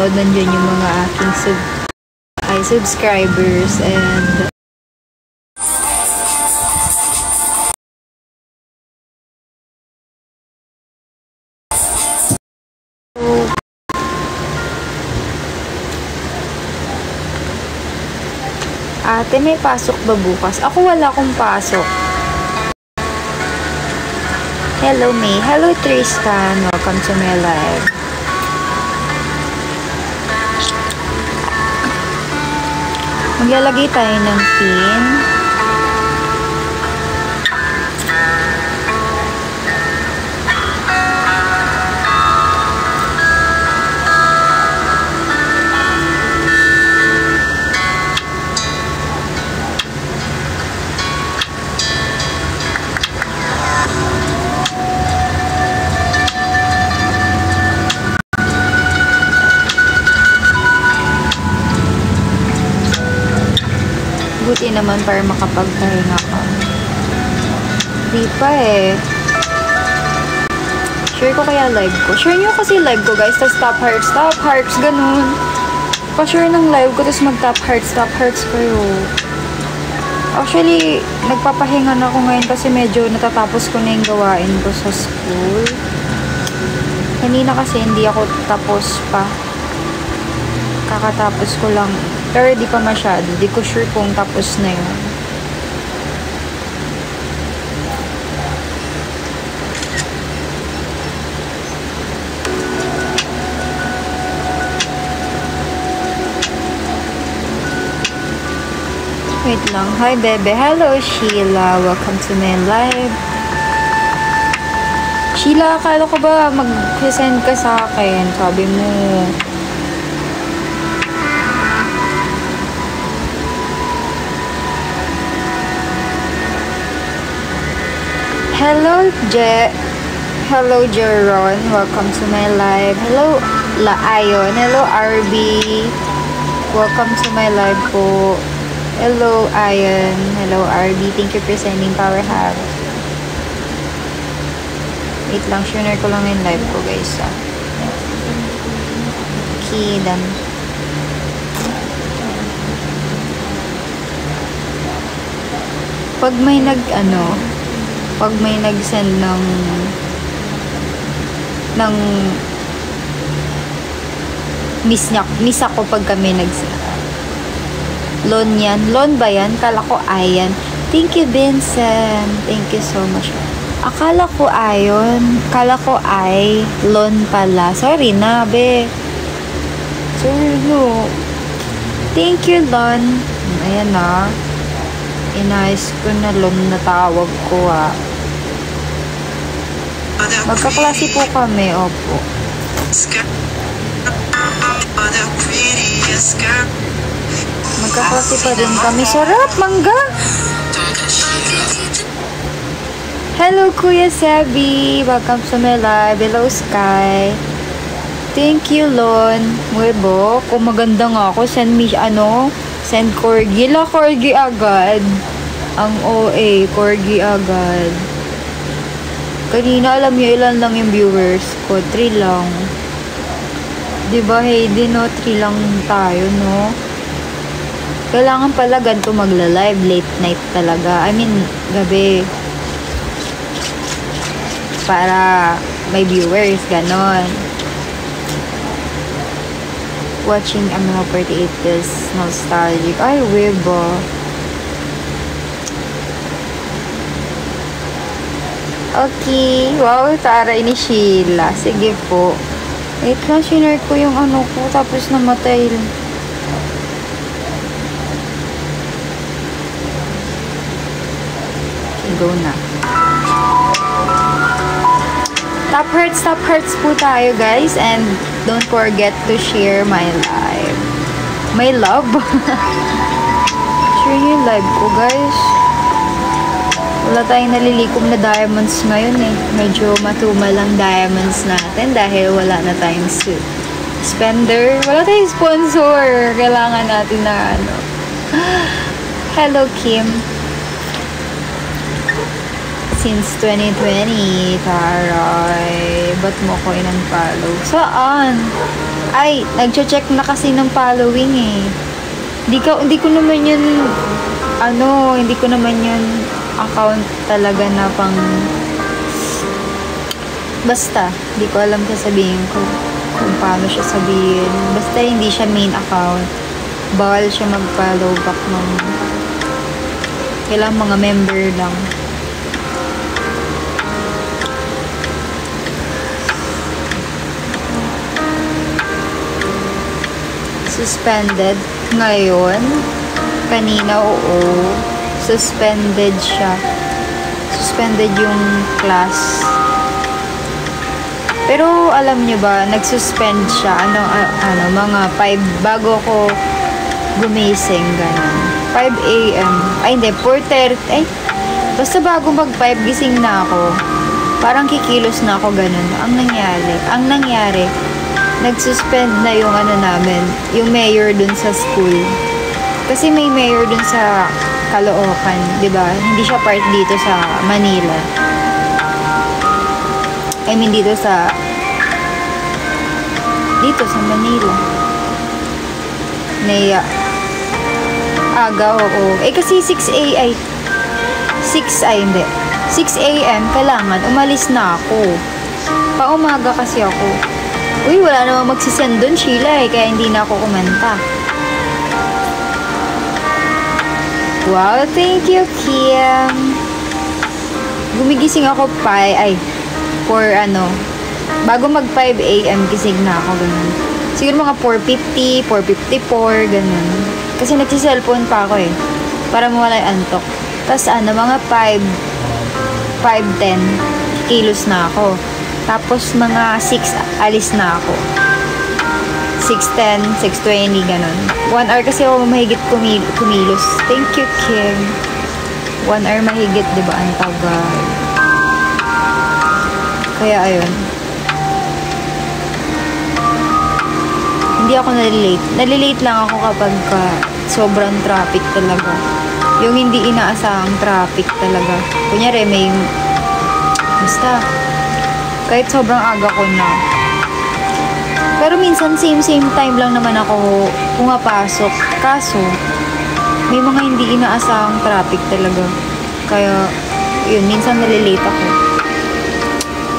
nanonood. Nandiyan yung mga aking subscribers and ate, may pasok ba bukas? Ako wala akong pasok. Hello, May. Hello, Tristan. Welcome to my live. Maglalagay tayo ng pin. Buti naman para makapagpahinga ka. Di pa eh. Share ko kaya live ko. Share nyo kasi live ko guys. Tapos top hearts, ganun. Pa-share ng live ko, tapos mag-top hearts kayo. Actually, nagpapahinga na ako ngayon kasi medyo natatapos ko na yung gawain ko sa school. Kanina kasi hindi ako tapos pa. Kakatapos ko lang. Pero di pa masyado. Di ko sure kung tapos na yun. Wait lang. Hi, bebe. Hello, Sheila. Welcome to my live. Sheila, akala ko ba mag-send ka sa akin? Sabi mo. Hello, Jeron. Welcome to my live. Hello, Laayon. Hello, RB. Welcome to my live po. Hello, Ayon. Hello, RB. Thank you for sending power hub. Wait lang, share ko lang yung live ko, guys. Okay, done. Pag may nag-send ng miss ako pag kami nag-send. Loan yan. Loan ba yan? Kala ko ayan. Thank you, Vincent. Thank you so much. Akala ko ayon. Kala ko ay loan pala. Sorry na, be. Sorry, no. Thank you, Lon. Ayan na. Inayos ko na loan na tawag ko, Magkaklase po kami, opo. Magkaklase pa din kami. Sarap, mangga! Hello, Kuya Sebi. Welcome to my live. Hello, Sky. Thank you, Lon. Webo, kung maganda nga ako, send corgi. Corgi agad. Ang OA, corgi agad. Kanina, alam niyo ilan lang yung viewers ko? 3 lang. Diba, Hayden, no? 3 lang tayo, no? Kailangan pala ganito magla-live. Late night talaga. I mean, gabi. Para may viewers, ganon. Watching ML 48 is nostalgic. Ay, webo. Okay. Wow, taray ni Sheila. Sige po. Wait lang, sinare ko yung ano ko. Tapos namatay. Okay, go na. Top hearts po tayo, guys. And don't forget to share my live. My love? Share yung live ko, guys. Wala tayong nalilikom na diamonds ngayon eh. Medyo matumal ang diamonds natin dahil wala na tayong spender. Wala tayong sponsor. Kailangan natin na ano. Hello, Kim. Since 2020, taray. Ba't mo ko in-unfollow? Saan? Ay, nagche-check na kasi ng following eh. Hindi ko naman yun, hindi ko naman yun account talaga na pang, basta, hindi ko alam sasabihin ko kung paano siya sabihin. Basta hindi siya main account. Bawal siya mag-follow back ng, kailangan mga member lang. Suspended ngayon. Kanina, oo. Suspended siya. Suspended yung class. Pero alam nyo ba, nag-suspend siya. Mga 5 bago ko gumising, ganun. 5 a.m. Ay, hindi, 4:30. Ay, basta bago mag-5, gising na ako. Parang kikilos na ako, ganun. Ang nangyari, nag-suspend na yung namin, yung mayor dun sa school. Kasi may mayor dun sa Caloocan, di ba? Hindi siya part dito sa Manila. I mean, dito sa Manila. Naya. Aga, oo. Kasi 6 a.m. kailangan umalis na ako. Paumaga kasi ako. Uy, wala namang magsisend doon, Sheila, kaya hindi na ako kumanta. Wow, thank you, Kim. Gumigising ako bago mag 5 a.m. gising na ako, ganun. Siguro mga 4:50, 4:54, ganun. Kasi nagsiselfone pa ako para mawala yung antok. Tapos mga 5:10, kilos na ako. Tapos mga 6, alis na ako. 6:10, 6:20, ganun. 1 hour kasi ako mahigit kumilos. Thank you, Kim. 1 hour mahigit, diba? Ang tagal. Kaya, ayun. Hindi ako nalilate. Nalilate lang ako kapag sobrang traffic talaga. Yung hindi inaasahang traffic talaga. Kunyari, basta, kahit sobrang aga ko na. Pero minsan, same time lang naman ako pumapasok. Kaso, may mga hindi inaasahang traffic talaga. Kaya, yun, minsan nalilate ako.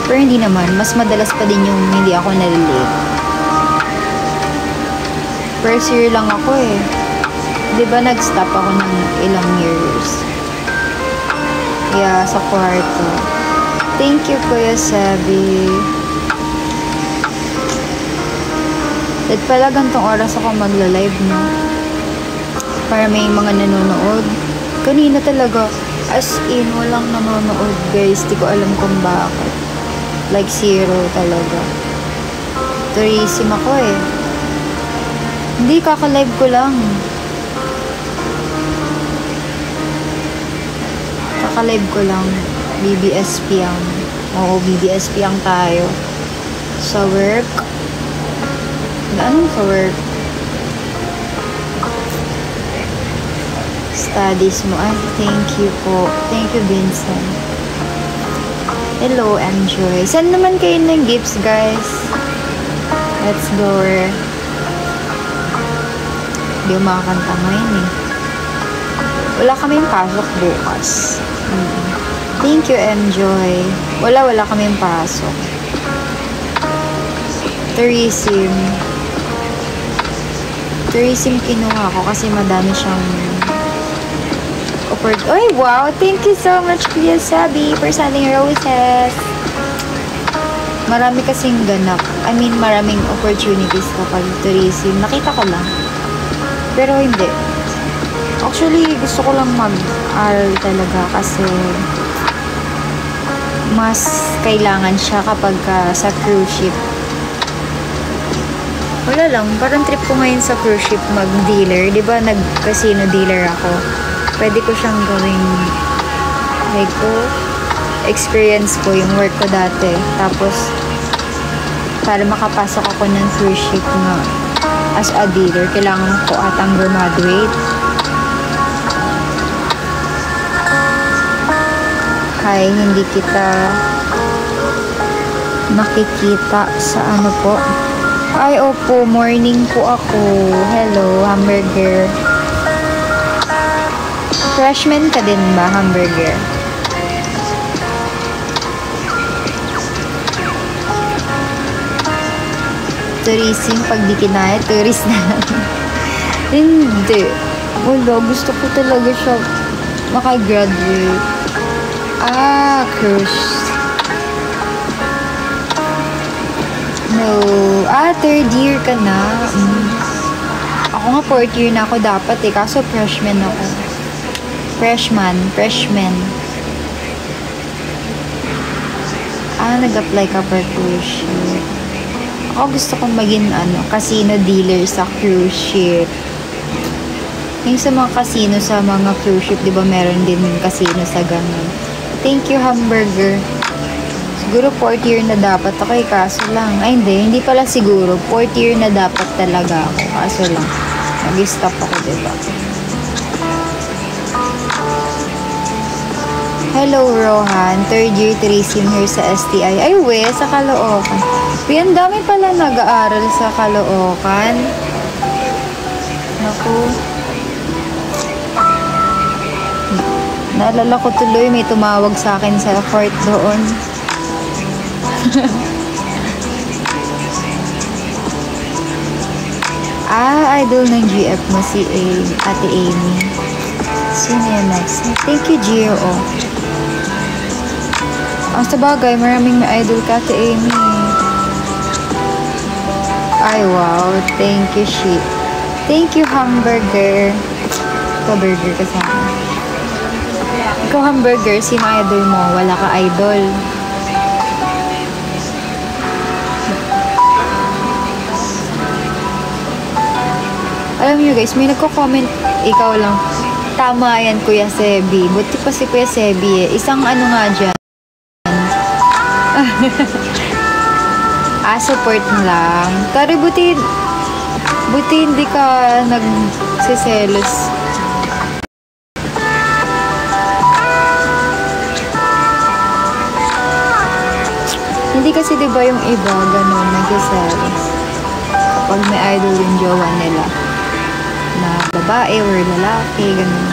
Pero hindi naman. Mas madalas pa din yung hindi ako nalilate. First year lang ako Diba nag-stop ako ng ilang years. Yeah, sa kwarto. Thank you, Kuya Sabi. At pala gantong oras ako magla-live, no? Para may mga nanonood. Kanina talaga, as in, walang nanonood, guys. Di ko alam kung bakit. Like, 0 talaga. Tourism ako Hindi, kaka-live ko lang. Kaka-live ko lang. BBSP ang. Oo, BBSP ang tayo. Sa work. Anong sa work? Studies mo. Ay, thank you po. Thank you, Vincent. Hello, enjoy. Send naman kayo ng gifts, guys. Let's go. Hindi ko makakanta ngayon Wala kaming pasok bukas. Thank you, enjoy. Wala kaming pasok. Tourism kinuha ko kasi madami siyang Oy, wow! Thank you so much, Kuya Sabi, for sending roses. Marami kasing ganap. Maraming opportunities kapag tourism. Nakita ko lang. Pero hindi. Actually, gusto ko lang mag-aral talaga kasi mas kailangan siya kapag sa cruise ship. Wala lang. Parang trip ko ngayon sa cruise ship mag-dealer. Diba nag-casino dealer ako? Pwede ko siyang gawing experience ko yung work ko dati. Tapos, para makapasok ako ng cruise ship na as a dealer, kailangan ko atang graduate. Hi, hindi kita nakikita sa Ay, opo. Morning po ako. Hello, hamburger. Freshman ka din ba, hamburger? Tourism, pag di kinaya, tourist na lang. Hindi. Wala, gusto ko talaga siya makagraduate. Cruise. No. Third year ka na. Ako nga, fourth year na ako dapat eh. Kaso freshman ako. Freshman. Nag-apply ka for cruise ship. Ako gusto kong maging casino dealer sa cruise ship. Yung sa mga casino sa mga cruise ship, di ba meron din casino sa ganun. Thank you, hamburger. Siguro 4th year na dapat ako eh, kaso lang. Ay, hindi pala siguro. 4th year na dapat talaga ako, kaso lang. Nag-stop ako, diba? Hello, Rohan. 3rd year tourism here sa STI. Ay, sa Caloocan. Ang dami pala nag-aaral sa Caloocan. Naku. Naalala ko tuloy, may tumawag sa akin sa court doon. Idol ng GF mo si Ate Amy. Sino yan next? Thank you, Gio. Sa bagay, maraming may idol ka, Ate Amy. Ay, wow. Thank you, she. Thank you, hamburger. Ikaw, burger ka sa akin. Ikaw, hamburger, sino idol mo? Wala ka idol. Alam niyo guys, may nagko-comment, ikaw lang. Tama yan, Kuya Sebi. Buti pa si Kuya Sebi eh. Isang nga dyan. Support lang. Pero buti hindi ka nagsiselos. Hindi kasi diba yung iba, ganun, nagsiselos. Kapag may idol yung jowa nila. Na babae or lalaki, ganun.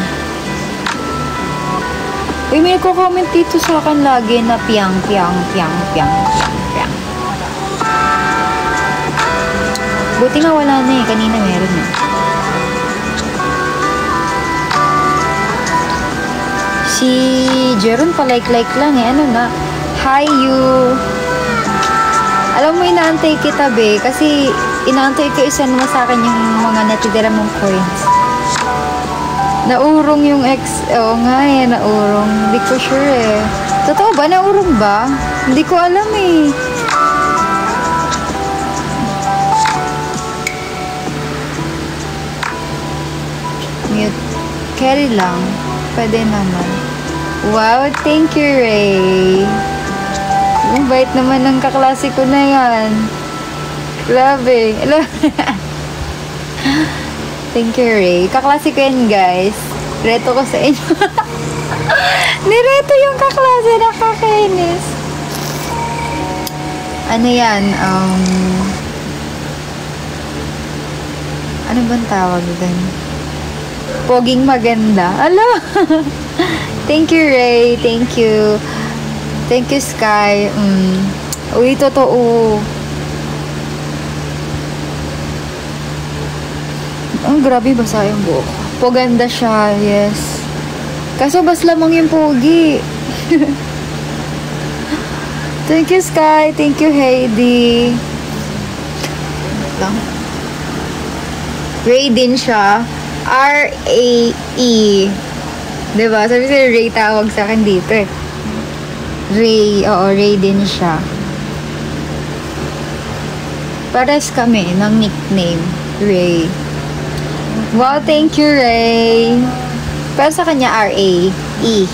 Uy, may nagko-comment dito sa akin lagi na piang. Buti nga wala na eh. Kanina meron eh. Si Jeron pa-like lang eh. Ano na? Hi, you! Alam mo, inaantay kita, be. Kasi inaantay ko isa naman sa akin yung mga natitira mong coins. Naurong yung ex. Oo nga eh, naurong. Hindi ko sure eh. Totoo ba? Naurong ba? Hindi ko alam eh. Mute. Carry lang. Pwede naman. Wow, thank you, Ray. Ang bait naman ng kaklase ko na yan. Grabe. Thank you, Ray. Kaklase ko yan, guys. Reto ko sa inyo. Nireto yung kaklase. Nakakainis. Ano yan? Ano bang tawag doon? Poging maganda. Alo! Thank you, Ray. Thank you. Thank you, Sky. Uy, totoo. Ang grabe basa yung buhok. Poganda siya, yes. Kaso bas lamang yung pogi. Thank you, Sky. Thank you, Heidi. Ray din siya. R-A-E. Diba? Sabi sa'yo, Ray tawag sa akin dito eh. Ray. Oo, Ray din siya. Pares kami ng nickname. Ray. Wow, thank you, Ray. Pero sa kanya, R-A-E.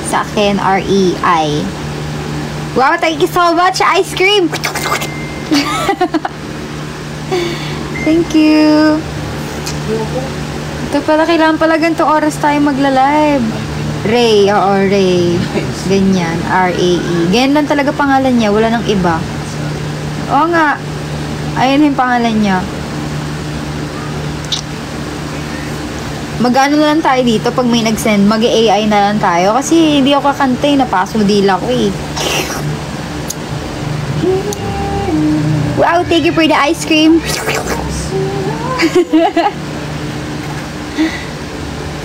Sa akin, R-E-I. Wow, thank you so much. Ice cream! Thank you. Ito pala, kailangan pala ganitong oras tayo magla-live. Ray, oo, Ray. Ganyan, R-A-E. Ganyan lang talaga pangalan niya, wala nang iba. Oo nga. Ayun yung pangalan niya. Mag-ano na lang tayo dito pag may nag-send. Mag-AI na lang tayo. Kasi hindi ako kakantay. Napaso dila ko eh. Wow, thank you for the ice cream.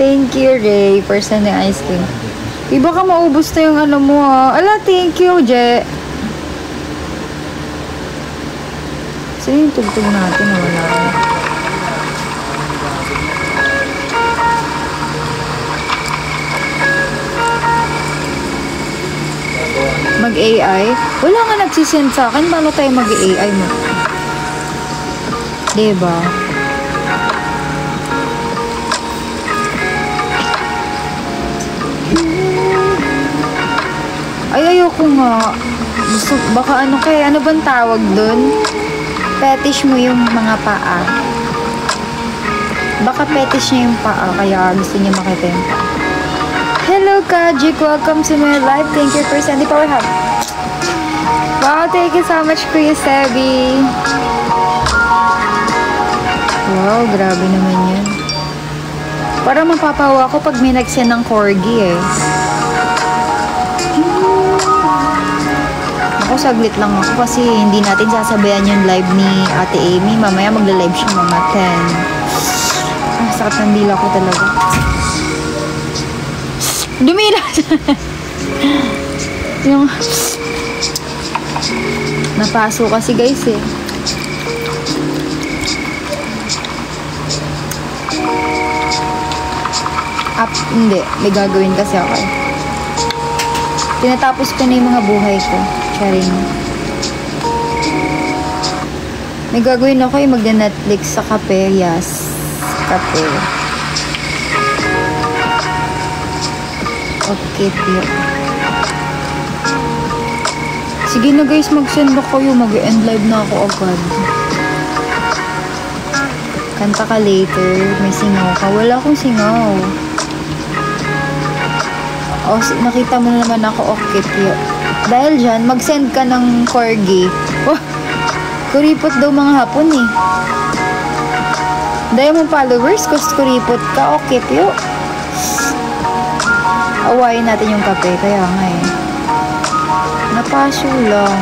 Thank you, Ray, for sending ice cream. Iba ka maubos na yung ano mo ha. Ala, thank you, Je. Sino yung tugtog natin? Wala na. Mag-AI? Wala nga nagsisend sa akin. Paano tayo mag-AI mo? Diba? Ay, ayoko nga. Gusto, baka ano kaya, ano bang tawag dun? Fetish mo yung mga paa. Baka fetish niya yung paa, kaya gusto niya makita yung paa. Hello, Kajik. Welcome to my live. Thank you for sending power hug. Wow, thank you so much, Kuya Sebi. Wow, grabe naman yan. Parang mapapawa ako pag may nag-send ng corgi eh. Ako, saglit lang ako kasi hindi natin sasabayan yung live ni Ate Amy. Mamaya magla-live siya mga 10. Ah, sakit ng dila ko talaga. Dumila! Yung... Napaso kasi guys eh. Hindi. May gagawin kasi ako eh. Tinatapos ko na yung mga buhay ko. Charing. May gagawin ako yung magna-Netflix sa kape. Yes. Kape. Okay, dear. Sige na guys, mag-send ako yung mag-end live na ako agad. Kanta ka later. May singaw ka. Wala akong singaw. O, nakita mo na naman ako, okay, dear. Dahil dyan, mag-send ka ng corgi. Oh, kuripot daw mga hapon eh. Dahil mong followers, kuripot ka, okay, dear. Awayin natin yung kape, kaya nga eh. Napaso lang.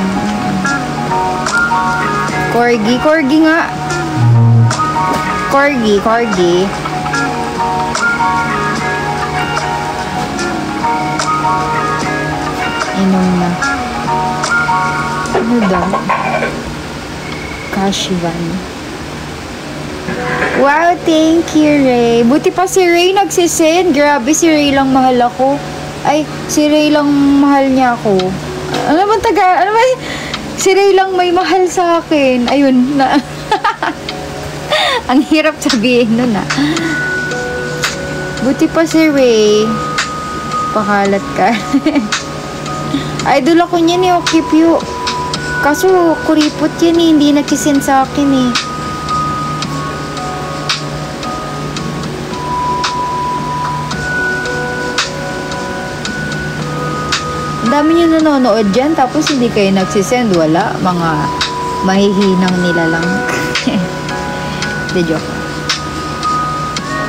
Corgi nga. Corgi. Inom na. Ano daw? Kashivan. Wow, thank you, Ray. Buti pa si Ray nagsisend. Grabe, si Ray lang mahal ako. Ay, si Ray lang mahal niya ako. Ano ba si Ray lang may mahal sa akin. Ayun, na. Ang hirap sabihin nun, ah. Buti pa si Ray. Pakalat ka. Idol ako niya ni Okipyo. Kaso, kuripot yan eh. Hindi nagsisend sa akin eh. Ang dami nyo nanonood dyan, tapos hindi kayo nagsisend. Wala. Mga mahihinang nila lang. De joke.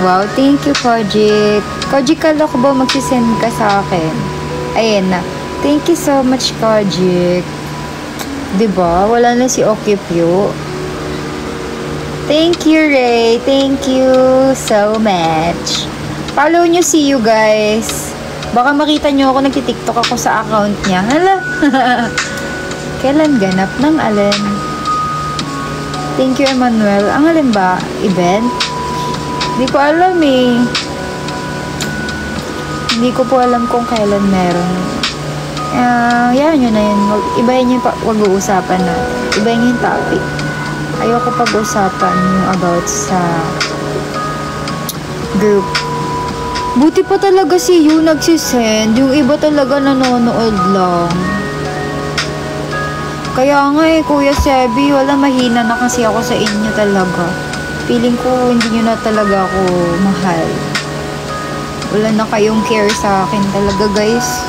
Wow, thank you, Kojik. Kojik, kala ko ba magsisend ka sa akin? Ayan na. Thank you so much, Kojik. Diba? Wala na si Okipyo. Thank you, Ray. Thank you so much. Follow nyo si you guys. Baka makita nyo ako, nagtitiktok ako sa account niya. Hala. Kailan ganap ng alin? Thank you, Emmanuel. Ang alin ba? Event? Hindi ko alam eh. Hindi ko po alam kung kailan meron. Yan yun na yun. Ibahin yung pag-uusapan na. Ibahin yung topic. Ayoko pag-usapan yung about sa group. Buti pa talaga si Yu nagsisend. Yung iba talaga nanonood lang. Kaya nga eh, Kuya Sebi, wala, mahina na kasi ako sa inyo talaga. Feeling ko hindi nyo na talaga ako mahal. Wala na kayong care sa akin talaga, guys.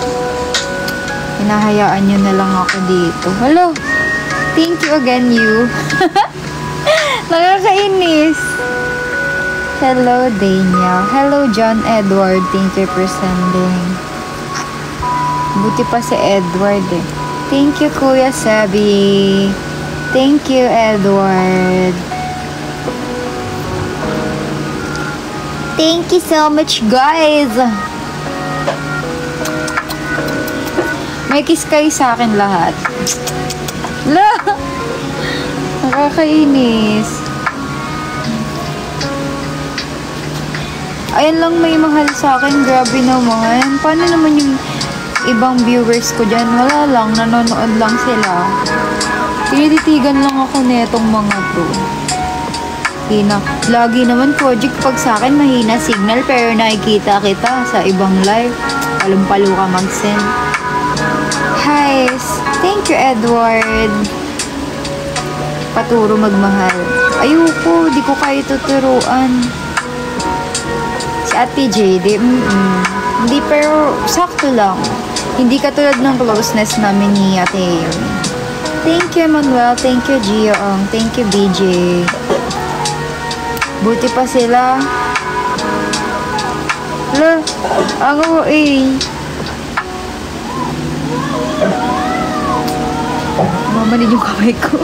Hinahayaan nyo na lang ako dito. Hello! Thank you again, Yu. Nakakainis. Hello, Daniel. Hello, John Edward. Thank you for sending. Buti pa si Edward eh. Thank you, Kuya Sabi. Thank you, Edward. Thank you so much, guys. May kiss kayo sa akin lahat. La! Nakakainis. Ayan lang may mahal sa akin. Grabe naman. Paano naman yung ibang viewers ko dyan? Wala lang. Nanonood lang sila. Tinititigan lang ako netong mga to. Hina. Lagi naman project pag sa akin mahina signal pero nakikita kita sa ibang live. Palumpalo ka mag-send. Hi. Thank you, Edward. Paturo magmahal. Ayoko. Di ko kayo tuturuan. Si Ate JD. Hindi pero sakto lang. Hindi katulad ng closeness namin ni Ate Amy. Thank you, Manuel. Thank you, Gioong. Thank you, BJ. Buti pa sila. Hala, ako eh. Mamanid yung kamay ko.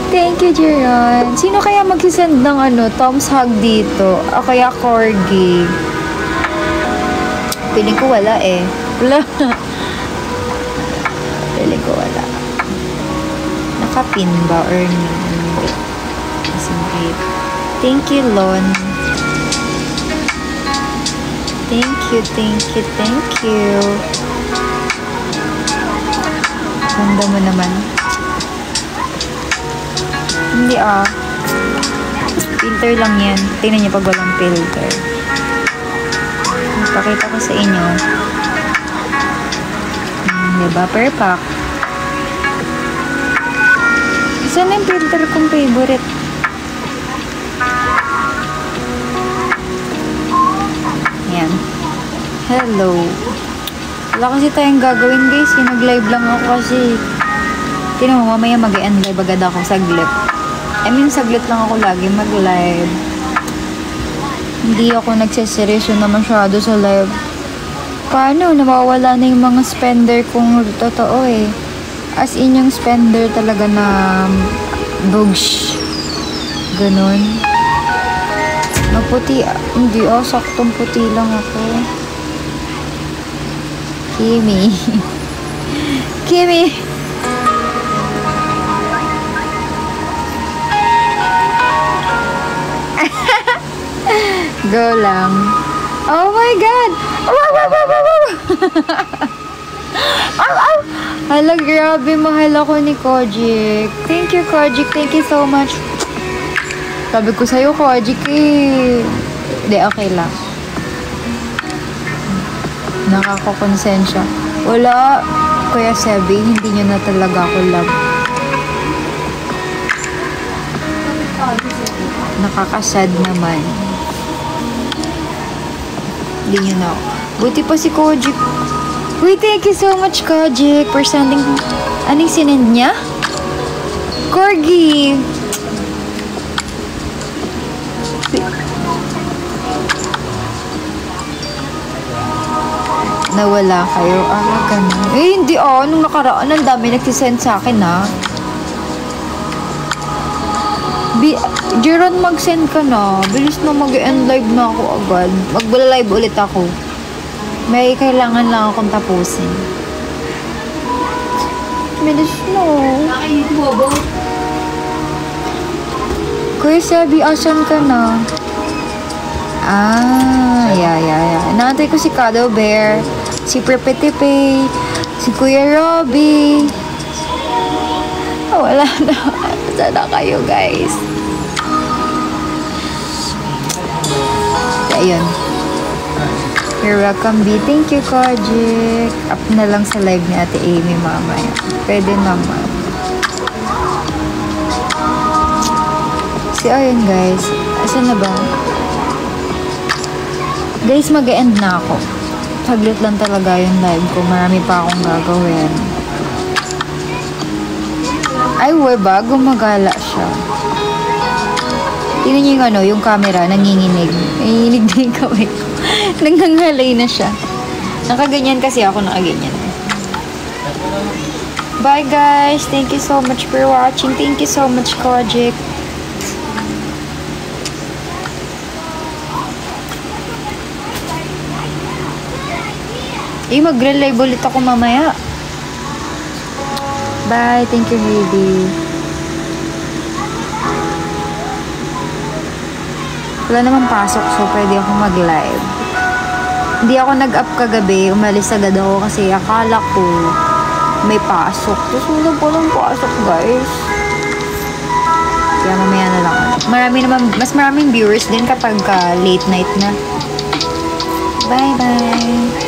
Thank you, Jeron. Sino kaya magsisend ng Tom's Hug dito? O kaya Corgi? Piling ko wala eh. Wala. Piling ko wala. Nakapin ba or hindi? Thank you, Lon. Thank you, thank you, thank you. Ganda mo naman. Hindi filter lang yan. Tingnan niyo pag walang filter. Pakita ko sa inyo. Diba? Perfect. Isa na yung filter kong favorite. Yan. Hello. Wala kasi tayong gagawin, guys. Nag-live lang ako kasi. Tinan mo, mamaya mag-end live agad ako saglit. Saglit lang ako lagi mag-live. Hindi ako nagseseryoso na masyado sa live. Paano? Nawawala na yung mga spender kung totoo eh. As in yung spender talaga na bugs. Ganon. Maputi. Hindi saktong puti lang ako. Kimi. Kimi. Go lang. Oh my God! Hala, grabe. Mahal ako ni Kojik. Thank you, Kojik. Thank you so much. Sabi ko sa'yo, Kojik eh. Hindi, okay lang. Nakakakonsensya. Wala. Kuya Sebi, hindi nyo na talaga ako love. Nakakasad naman. Hindi nyo na ako. Buti pa si Kojik. Uy, thank you so much, Kojik, for sending... Anong sinend niya? Corgi! Nawala kayo. Ganun. Eh, hindi nung nakaraan, ang dami nagsisend sa akin, Jeron, mag-send ka na. Bilis na mag-end live na ako agad. Mag-live ulit ako. May kailangan lang akong tapusin. Bilis na. Kuya Sabi, asan ka na? Yeah. Naantay ko si Cuddle Bear, si Prepetipe, si Kuya Robby. Wala na. Sana kayo, guys. Ayun. You're welcome, B. Thank you, Kojik. Up na lang sa live ni Ate Amy mamaya. Pwede naman. Ayun, guys. Asan na ba? Guys, mag-end na ako. Saglit lang talaga yung live ko. Marami pa akong gagawin. Ay, weba, gumagala siya. Tingnan niyo yung ano, yung camera, nanginginig. Nanginginig na yung kamay ko. Nangangalay na siya. Nakaganyan kasi ako, nakaganyan. Bye guys! Thank you so much for watching. Thank you so much, Kojic. Magre-live ulit ako mamaya. Bye. Thank you, baby. Wala namang pasok, so pwede ako mag-live. Hindi ako nag-up kagabi. Umalis agad ako kasi akala ko may pasok. Tapos walang pasok, guys. Kaya mamaya na lang. Mas maraming viewers din kapag late night na. Bye-bye.